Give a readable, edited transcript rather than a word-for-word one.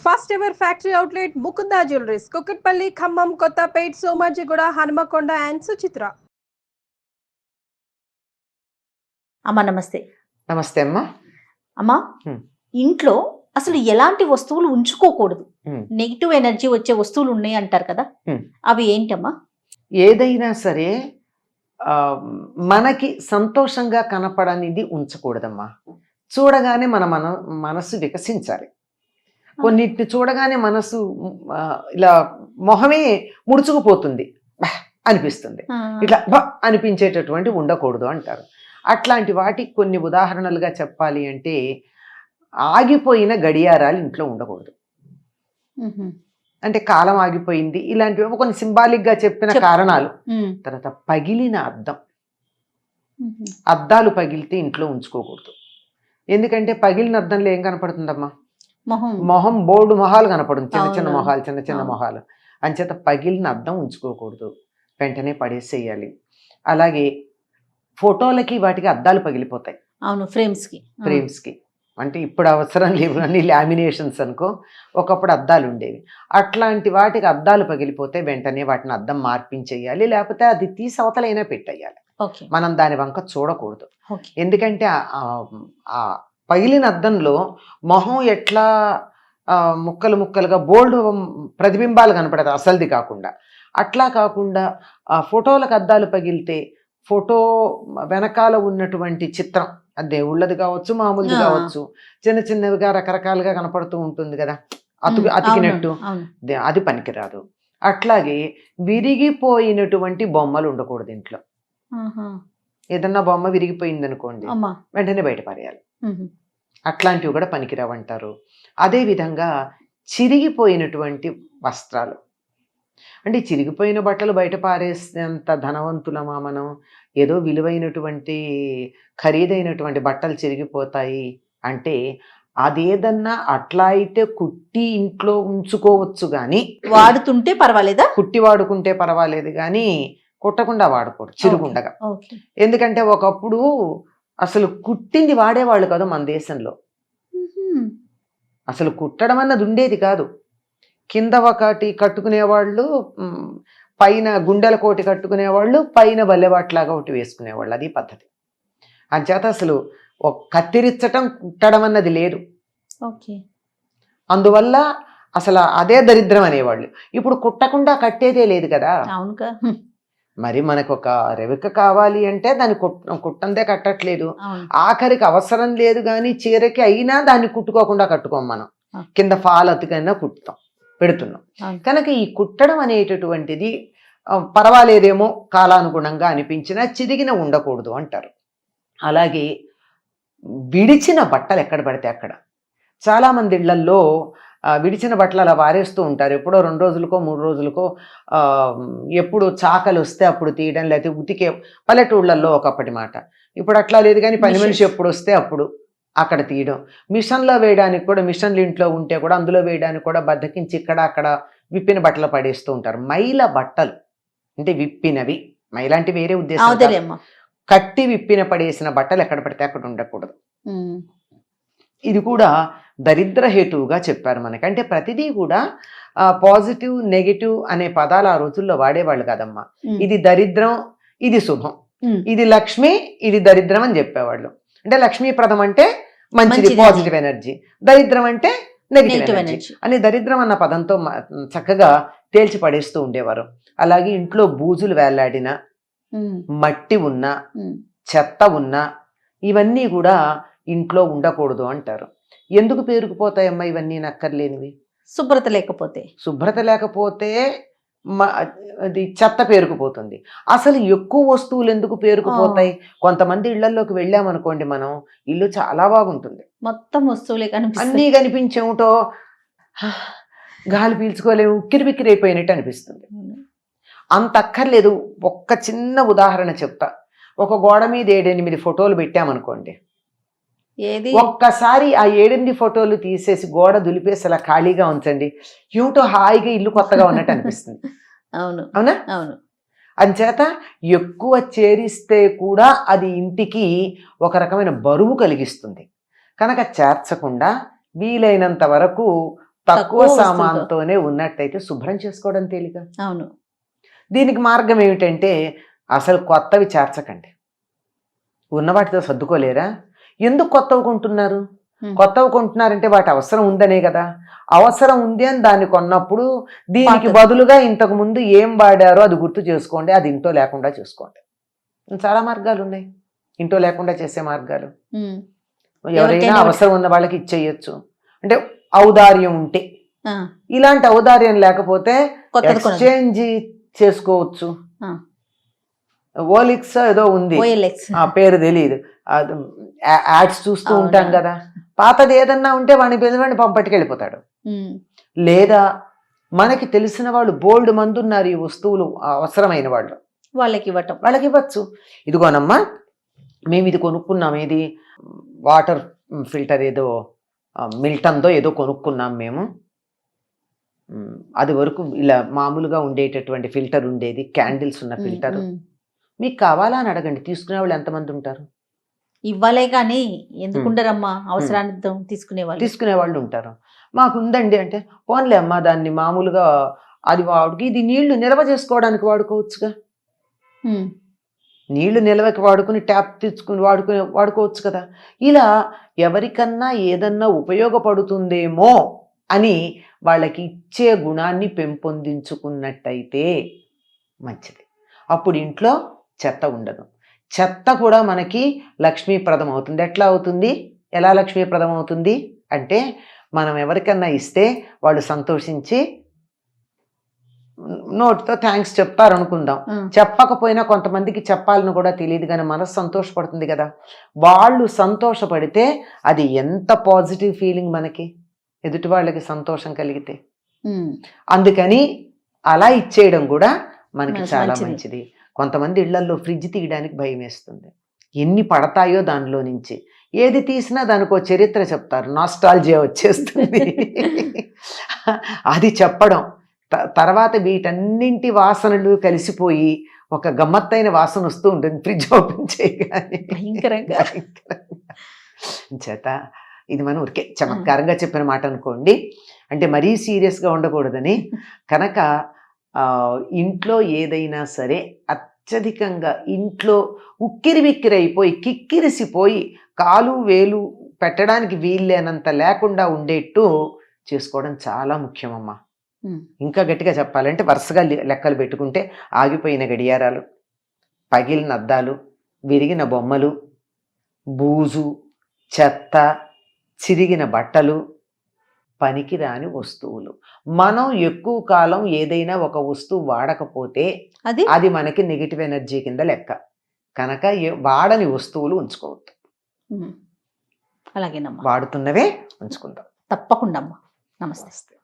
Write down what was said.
First ever factory outlet Mukunda jewelleries Kukatpally, Khammam, Kothapet, Somajiguda, Hanamkonda and Suchitra. అమ్మ నమస్తే. నమస్తే అమ్మా. అమ్మా, ఇంట్లో అసలు ఎలాంటి వస్తువులు ఉంచుకోకూడదు, నెగిటివ్ ఎనర్జీ వచ్చే వస్తువులు ఉన్నాయి అంటారు కదా, అవి ఏంటమ్మా? ఏదైనా సరే మనకి సంతోషంగా కనపడనిది ఉంచకూడదమ్మా. చూడగానే మన మనసు వికసించాలి. కొన్నిటిని చూడగానే మనసు ఇలా మొహమే ముడుచుకుపోతుంది అనిపిస్తుంది, ఇట్లా అనిపించేటటువంటి ఉండకూడదు అంటారు. అట్లాంటి వాటికి కొన్ని ఉదాహరణలుగా చెప్పాలి అంటే, ఆగిపోయిన గడియారాలు ఇంట్లో ఉండకూడదు. అంటే కాలం ఆగిపోయింది ఇలాంటివి కొన్ని సింబాలిక్గా చెప్పిన కారణాలు. తర్వాత పగిలిన అద్దాలు పగిలితే ఇంట్లో ఉంచుకోకూడదు. ఎందుకంటే పగిలిన అద్దంలో ఏం కనపడుతుందమ్మా? మొహం బోర్డు మొహాలు కనపడుతుంది, చిన్న చిన్న మొహాలు. అంచేత పగిలిన అద్దం ఉంచుకోకూడదు, వెంటనే పడేసేయాలి. అలాగే ఫోటోలకి వాటికి అద్దాలు పగిలిపోతాయి. అవును, ఫ్రేమ్స్కి అంటే ఇప్పుడు అవసరం లేవు, అన్ని లామినేషన్స్ అనుకో. ఒకప్పుడు అద్దాలు ఉండేవి. అట్లాంటి వాటికి అద్దాలు పగిలిపోతే వెంటనే వాటిని అద్దం మార్పించేయాలి, లేకపోతే అది తీసి అవతలైనా పెట్టేయాలి. మనం దాని వంక చూడకూడదు. ఎందుకంటే ఆ పగిలిన అద్దంలో మొహం ఎట్లా ముక్కలు ముక్కలుగా బోల్డ్ ప్రతిబింబాలు కనపడతాయి అసలుది కాకుండా. అట్లా కాకుండా ఆ ఫోటోలకు అద్దాలు పగిలితే ఫోటో వెనకాల ఉన్నటువంటి చిత్రం, అది దేవుళ్ళది కావచ్చు, మామూలుది కావచ్చు, చిన్న చిన్నవిగా రకరకాలుగా కనపడుతూ ఉంటుంది కదా, అతికినట్టు, అది పనికిరాదు. అట్లాగే విరిగిపోయినటువంటి బొమ్మలు ఉండకూడదు ఇంట్లో. ఏదన్నా బొమ్మ విరిగిపోయింది అనుకోండి, వెంటనే బయట పారేయాలి. అట్లాంటివి కూడా పనికిరావంటారు. అదేవిధంగా చిరిగిపోయినటువంటి వస్త్రాలు, అంటే చిరిగిపోయిన బట్టలు బయట పారేసేంత ధనవంతులమా మనం? ఏదో విలువైనటువంటి ఖరీదైనటువంటి బట్టలు చిరిగిపోతాయి అంటే అదేదన్నా అట్లా అయితే కుట్టి ఇంట్లో ఉంచుకోవచ్చు కానీ, వాడుతుంటే పర్వాలేదా? కుట్టి వాడుకుంటే పర్వాలేదు కానీ కుట్టకుండా వాడకూడదు చిరుగుండగా. ఎందుకంటే ఒకప్పుడు అసలు కుట్టింది వాడేవాళ్ళు కాదు మన దేశంలో. అసలు కుట్టడం అన్నది ఉండేది కాదు. కింద ఒకటి కట్టుకునేవాళ్ళు, పైన గుండెల కోటి కట్టుకునేవాళ్ళు, పైన బల్లెవాట్లాగా ఒకటి వేసుకునేవాళ్ళు. అది పద్ధతి. అంచేత అసలు కత్తిరించటం కుట్టడం అన్నది లేదు. అందువల్ల అసలు అదే దరిద్రం అనేవాళ్ళు. ఇప్పుడు కుట్టకుండా కట్టేదే లేదు కదా. మరి మనకు ఒక రెవిక కావాలి అంటే దాన్ని కుట్టందే కట్టట్లేదు. ఆఖరికి అవసరం లేదు కానీ చీరకి అయినా దాన్ని కుట్టుకోకుండా కట్టుకోం మనం, కింద ఫాల్ అతికైనా కుట్టుతాం, పెడుతున్నాం. కనుక ఈ కుట్టడం అనేటటువంటిది పర్వాలేదేమో కాలానుగుణంగా అనిపించినా చిరిగిన ఉండకూడదు అంటారు. అలాగే విడిచిన బట్టలు ఎక్కడ పడితే అక్కడ, చాలామంది ఇళ్లల్లో విడిచిన బట్టలు అలా వారేస్తూ ఉంటారు. ఎప్పుడో 2 రోజులకో 3 రోజులకో, ఎప్పుడు చాకలు వస్తే అప్పుడు తీయడం, లేకపోతే ఉతికే. పల్లెటూళ్ళల్లో ఒకప్పటి మాట, ఇప్పుడు అట్లా లేదు కానీ పని మనిషి ఎప్పుడు వస్తే అప్పుడు అక్కడ తీయడం. మిషన్లో వేయడానికి కూడా, మిషన్లు ఇంట్లో ఉంటే కూడా అందులో వేయడానికి కూడా బద్దకించి ఇక్కడ అక్కడ విప్పిన బట్టలు పడేస్తూ ఉంటారు. మైల బట్టలు అంటే విప్పినవి, మైలాంటి వేరే ఉద్దేశం, కట్టి విప్పిన పడేసిన బట్టలు ఎక్కడ పడితే అక్కడ ఉండకూడదు. ఇది కూడా దరిద్ర హేతువుగా చెప్పారు మనకి. అంటే ప్రతిదీ కూడా పాజిటివ్ నెగిటివ్ అనే పదాలు ఆ రోజుల్లో వాడేవాళ్ళు కాదమ్మా. ఇది దరిద్రం, ఇది శుభం, ఇది లక్ష్మి, ఇది దరిద్రం అని చెప్పేవాళ్ళు. అంటే లక్ష్మీప్రదం అంటే మంచిది, పాజిటివ్ ఎనర్జీ, దరిద్రం అంటే నెగిటివ్ ఎనర్జీ అని దరిద్రం అన్న పదంతో చక్కగా తేల్చి పడేస్తూ ఉండేవారు. అలాగే ఇంట్లో బూజులు వేలాడిన, మట్టి ఉన్న, చెత్త ఉన్న, ఇవన్నీ కూడా ఇంట్లో ఉండకూడదు అంటారు. ఎందుకు పేరుకుపోతాయమ్మా ఇవన్నీ నక్కర్లేనివి? శుభ్రత లేకపోతే అది చెత్త పేరుకుపోతుంది. అసలు ఎక్కువ వస్తువులు ఎందుకు పేరుకుపోతాయి? కొంతమంది ఇళ్లలోకి వెళ్ళామనుకోండి, మనం ఇల్లు చాలా బాగుంటుంది, మొత్తం వస్తువులే అన్నీ కనిపించేమిటో గాలి పీల్చుకోలేము, ఉక్కిరి అయిపోయినట్టు అనిపిస్తుంది. అంత అక్కర్లేదు. ఒక్క చిన్న ఉదాహరణ చెప్తా. ఒక గోడ మీద 7-8 ఫోటోలు పెట్టామనుకోండి, ఒక్కసారి ఆ 7-8 ఫోటోలు తీసేసి గోడ దులిపేసి అలా ఖాళీగా ఉంచండి, ఏమిటో హాయిగా ఇల్లు కొత్తగా ఉన్నట్టు అనిపిస్తుంది. అవునా? అంచేత ఎక్కువ చేరిస్తే కూడా అది ఇంటికి ఒక రకమైన బరువు కలిగిస్తుంది. కనుక చేర్చకుండా వీలైనంత వరకు తక్కువ వస్తువులతో. సామాన్తోనే ఉన్నట్టయితే శుభ్రం చేసుకోవడం తేలిక. అవును. దీనికి మార్గం ఏమిటంటే అసలు కొత్తవి చేర్చకండి. ఉన్న వాటితో సర్దుకోలేరా? ఎందుకు కొత్తవి కొంటున్నారు? కొత్తవి కొంటున్నారంటే వాటి అవసరం ఉందనే కదా. అవసరం ఉంది అని దాన్ని కొన్నప్పుడు దీనికి పాతది. బదులుగా ఇంతకు ముందు ఏం వాడారో అది గుర్తు చేసుకోండి, అది ఇంట్లో లేకుండా చేసుకోండి. చాలా మార్గాలు ఉన్నాయి ఇంట్లో లేకుండా చేసే మార్గాలు. ఎవరైనా ఎవరికైనా అవసరం ఉన్న వాళ్ళకి ఇచ్చేయచ్చు, అంటే ఔదార్యం ఉంటే. ఆ, ఇలాంటి ఔదార్యం లేకపోతే కొత్తది కొనదు. ఎక్స్చేంజ్ చేసుకోవచ్చు. ఆ. ఓలిక్స్ ఏదో ఉంది, OLX. ఆ పేరు తెలియదు, యాడ్స్ చూస్తూ అవునా. ఉంటాం కదా. పాతది ఏదన్నా ఉంటే వాడిని పిలవండి, పట్టుకెళ్ళిపోతాడు. ఉమ్, లేదా మనకి తెలిసిన వాళ్ళు బోల్డ్ మంది ఉన్నారు ఈ వస్తువులు అవసరమైన వాళ్ళు, వాళ్ళకి ఇవ్వటం. వాళ్ళకి ఇవ్వచ్చు. ఇదిగోనమ్మా మేము ఇది కొనుక్కున్నాం, ఏది వాటర్ ఫిల్టర్ ఏదో మిల్టన్దో ఏదో కొనుక్కున్నాం మేము. అది వరకు ఇలా మామూలుగా ఉండేటటువంటి ఫిల్టర్ ఉండేది, క్యాండిల్స్ ఉన్న ఫిల్టర్. మీకు కావాలా అని అడగండి, తీసుకునే వాళ్ళు ఎంతమంది ఉంటారు? ఇవ్వాలే కానీ ఎందుకుండరమ్మా, అవసరాన్ని తీసుకునే వాళ్ళు ఉంటారు. మాకు ఉందండి అంటే, పోన్లే అమ్మా దాన్ని మామూలుగా అది వాడికి ఇది నీళ్లు నిల్వ చేసుకోవడానికి వాడుకోవచ్చుగా. నీళ్లు నిల్వకి వాడుకుని ట్యాప్ తెచ్చుకుని వాడుకోవచ్చు కదా. ఇలా ఎవరికన్నా ఏదన్నా ఉపయోగపడుతుందేమో అని వాళ్ళకి ఇచ్చే గుణాన్ని పెంపొందించుకున్నట్టయితే మంచిది. అప్పుడు ఇంట్లో చెత్త ఉండదు. చెత్త కూడా మనకి లక్ష్మీప్రదం అవుతుంది. ఎట్లా అవుతుంది? ఎలా లక్ష్మీప్రదం అవుతుంది అంటే, మనం ఎవరికన్నా ఇస్తే వాళ్ళు సంతోషించి నోటితో థ్యాంక్స్ చెప్తారు అనుకుందాం. చెప్పకపోయినా కొంతమందికి చెప్పాలని కూడా తెలియదు, కానీ మనసు సంతోషపడుతుంది కదా. వాళ్ళు సంతోషపడితే అది ఎంత పాజిటివ్ ఫీలింగ్ మనకి, ఎదుటి వాళ్ళకి సంతోషం కలిగితే. అందుకని అలా ఇచ్చేయడం కూడా మనకి చాలా మంచిది. కొంతమంది ఇళ్లల్లో ఫ్రిడ్జ్ తీయడానికి భయం వేస్తుంది, ఎన్ని పడతాయో దానిలో నుంచి. ఏది తీసినా దానికో చరిత్ర చెప్తారు, నాస్టాల్జియా వచ్చేస్తుంది. అది చెప్పడం తర్వాత వీటన్నింటి వాసనలు కలిసిపోయి ఒక గమ్మత్తైన వాసన వస్తూ ఉంటుంది ఫ్రిడ్జ్ ఓపెన్ చేయగానే, భయంకరంగా. చేత ఇది మనం ఊరికే చమత్కారంగా చెప్పిన మాట అనుకోండి, అంటే మరీ సీరియస్గా ఉండకూడదని. కనుక ఇంట్లో ఏదైనా సరే అత్యధికంగా ఇంట్లో ఉక్కిరి బిక్కిరి అయిపోయి కిక్కిరిసిపోయి కాలు వేలు పెట్టడానికి వీల్లేనంత లేకుండా ఉండేట్టు చేసుకోవడం చాలా ముఖ్యమమ్మా. ఇంకా గట్టిగా చెప్పాలంటే వరుసగా లెక్కలు పెట్టుకుంటే ఆగిపోయిన గడియారాలు, పగిలిన అద్దాలు, విరిగిన బొమ్మలు, బూజు, చెత్త, చిరిగిన బట్టలు, పనికిరాని వస్తువులు. మనం ఎక్కువ కాలం ఏదైనా ఒక వస్తువు వాడకపోతే అది మనకి నెగిటివ్ ఎనర్జీ కింద లెక్క. కనుక వాడని వస్తువులు ఉంచుకోవద్దు. అలాగేనమ్మా, వాడుతున్నవే ఉంచుకుందాం. తప్పకుండా అమ్మా. నమస్తే.